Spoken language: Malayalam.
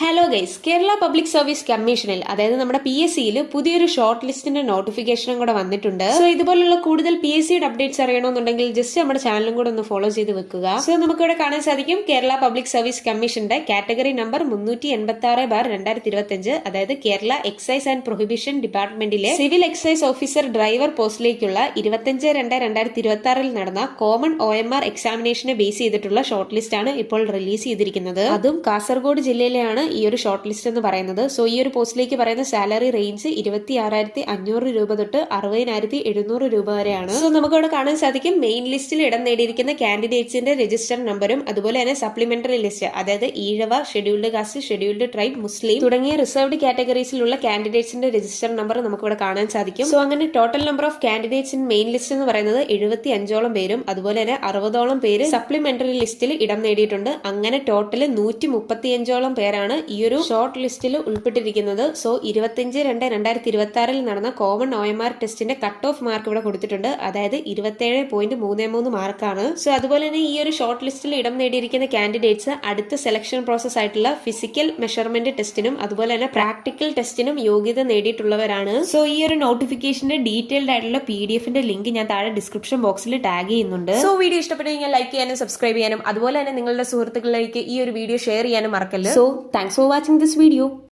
Hello guys, Kerala public service കമ്മീഷനിൽ അതായത് നമ്മുടെ PSCയിൽ പുതിയൊരു ഷോർട്ട് ലിസ്റ്റിന്റെ നോട്ടിഫിക്കേഷനും കൂടെ വന്നിട്ടുണ്ട്. സോ ഇതുപോലുള്ള കൂടുതൽ PSCയുടെ അപ്ഡേറ്റ്സ് അറിയണമെന്നുണ്ടെങ്കിൽ ജസ്റ്റ് നമ്മുടെ ചാനലും കൂടെ ഒന്ന് ഫോളോ ചെയ്ത് വെക്കുക. സോ നമുക്കിവിടെ കാണാൻ സാധിക്കും കേരള പബ്ലിക് സർവീസ് കമ്മീഷന്റെ കാറ്റഗറി നമ്പർ 386/2025, അതായത് കേരള എക്സൈസ് ആൻഡ് പ്രൊഹിബിഷൻ ഡിപ്പാർട്ട്മെന്റിലെ സിവിൽ എക്സൈസ് ഓഫീസർ ഡ്രൈവർ പോസ്റ്റിലേക്കുള്ള 25/2/2026 നടന്ന കോമൺ OMR എക്സാമിനേഷനെ ബേസ് ചെയ്തിട്ടുള്ള ഷോർട്ട് ലിസ്റ്റ് ആണ് ഇപ്പോൾ റിലീസ് ചെയ്തിരിക്കുന്നത്. അതും കാസർഗോഡ് ജില്ലയിലെയാണ് ഈ ഒരു ഷോർട്ട് ലിസ്റ്റ് എന്ന് പറയുന്നത്. സോ ഈ ഒരു പോസ്റ്റിലേക്ക് പറയുന്ന സാലറി റേഞ്ച് 26,500 രൂപ തൊട്ട് 60,700 രൂപ വരെയാണ്. സോ നമുക്കിവിടെ കാണാൻ സാധിക്കും മെയിൻ ലിസ്റ്റിൽ ഇടം നേടിയിരിക്കുന്ന കാൻഡിഡേറ്റ്സിന്റെ രജിസ്റ്റർ നമ്പറും അതുപോലെ തന്നെ സപ്ലിമെന്ററി ലിസ്റ്റ്, അതായത് Ezhava, scheduled caste, scheduled tribe, മുസ്ലിം തുടങ്ങിയ റിസർവ്ഡ് കാറ്റഗറീസിലുള്ള കാൻഡിഡേറ്റ്സിന്റെ രജിസ്റ്റർ നമ്പർ നമുക്കിവിടെ കാണാൻ സാധിക്കും. സോ അങ്ങനെ total number of candidates in main list എന്ന് പറയുന്നത് 75ഓളം പേരും അതുപോലെ തന്നെ 60ഓളം പേര് സപ്ലിമെന്ററി ലിസ്റ്റിൽ ഇടം നേടിയിട്ടുണ്ട്. അങ്ങനെ ടോട്ടൽ 135ഓളം പേരാണ് ഈ ഒരു ഷോർട്ട് ലിസ്റ്റിൽ ഉൾപ്പെട്ടിരിക്കുന്നത്. സോ 25/2/2026 നടന്ന കോമൺ OMR ടെസ്റ്റിന്റെ കട്ട് ഓഫ് മാർക്ക് ഇവിടെ കൊടുത്തിട്ടുണ്ട്, അതായത് 27.33 മാർക്കാണ്. സോ അതുപോലെ തന്നെ ഈ ഒരു ഷോർട്ട് ലിസ്റ്റിൽ ഇടം നേടിയിരിക്കുന്ന കാൻഡിഡേറ്റ്സ് അടുത്ത സെലക്ഷൻ പ്രോസസ് ആയിട്ടുള്ള ഫിസിക്കൽ മെഷർമെന്റ് ടെസ്റ്റിനും അതുപോലെ തന്നെ പ്രാക്ടിക്കൽ ടെസ്റ്റിനും യോഗ്യത നേടിയിട്ടുള്ളവരാണ്. സോ ഈ ഒരു നോട്ടിഫിക്കേഷന്റെ ഡീറ്റെയിൽഡ് ആയിട്ടുള്ള PDF-ന്റെ ലിങ്ക് ഞാൻ താഴെ ഡിസ്ക്രിപ്ഷൻ ബോക്സിൽ ടാഗ് ചെയ്യുന്നുണ്ട്. സോ വീഡിയോ ഇഷ്ടപ്പെട്ടെങ്കിൽ ലൈക്ക് ചെയ്യാനും സബ്സ്ക്രൈബ് ചെയ്യാനും അതുപോലെ തന്നെ നിങ്ങളുടെ സുഹൃത്തുക്കളിലേക്ക് ഈ ഒരു വീഡിയോ ഷെയർ ചെയ്യാനും മറക്കല്ല്. So thanks for watching this video.